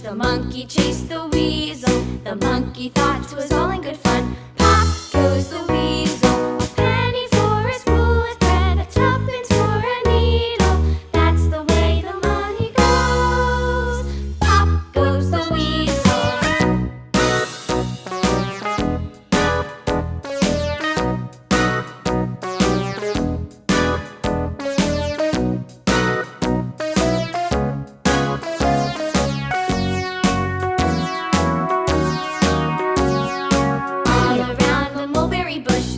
The monkey chased the weasel. The monkey thought 'twas all in good fun. Pop goes the weasel. A penny for a spool of thread, a tuppence for a needle. That's the way the money goes. Pop goes the weasel.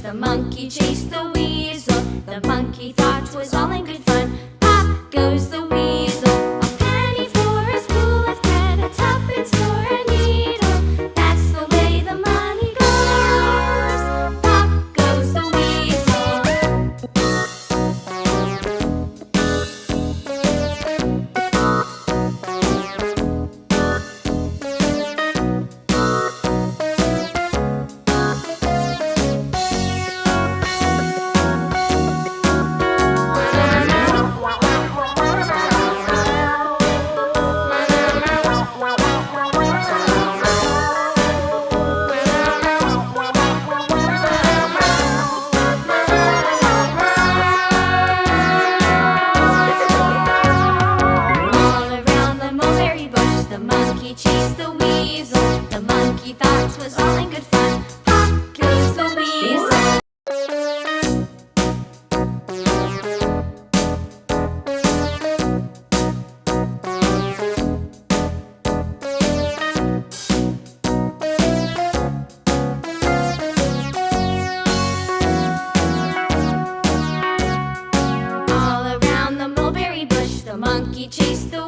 The monkey chased the weasel. The monkey thought 'twas all in good fun. Pop goes the weasel. A penny for a spool of thread, a tuppence for a needle. That's the way the money goes. Pop goes the weasel. The monkey chased the weasel. The monkey thought 'twas all in good fun. Pop goes the weasel. All around the mulberry bush, the monkey chased the